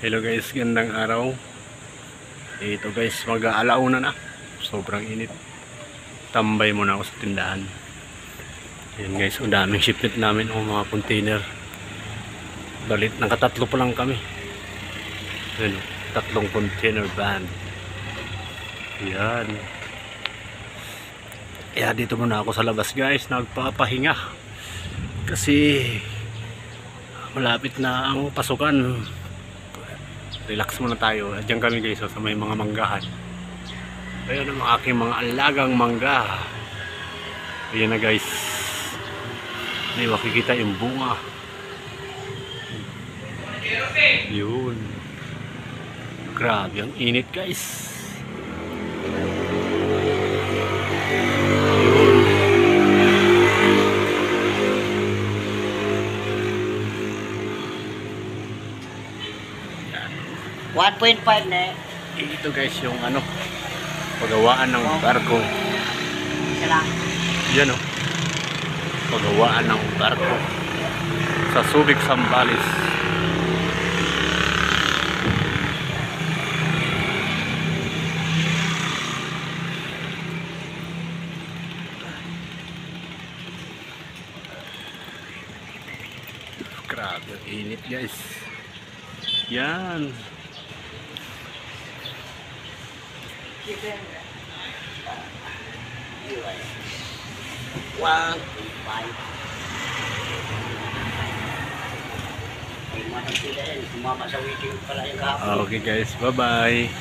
Hello guys, gandang araw. Ito guys, mag-aalauna na. Sobrang init. Tambay muna ako sa tindahan. Ayan guys, ang daming shipment namin o mga container. Balit, nakatatlo pa lang kami. Ayan, tatlong container van. Ayan. Kaya dito muna ako sa labas guys, nagpapahinga. Kasi malapit na ang pasukan. Relax muna tayo. Diyan kami guys sa may mga manggahan. Ayan ang aking mga alagang mangga. Ayan na guys. May makikita yung bunga. Yun. Grabe ang init guys. Yun. 1.5 na eh. Ito guys yung paggawaan ng barko. Isa lang. Yan paggawaan ng barko sa Subic, Zambales. Grabe ang init guys. Yan. 1.5. Ay, sila yan. Sumama sa waiting pala yung kahapon. Okay guys, bye bye.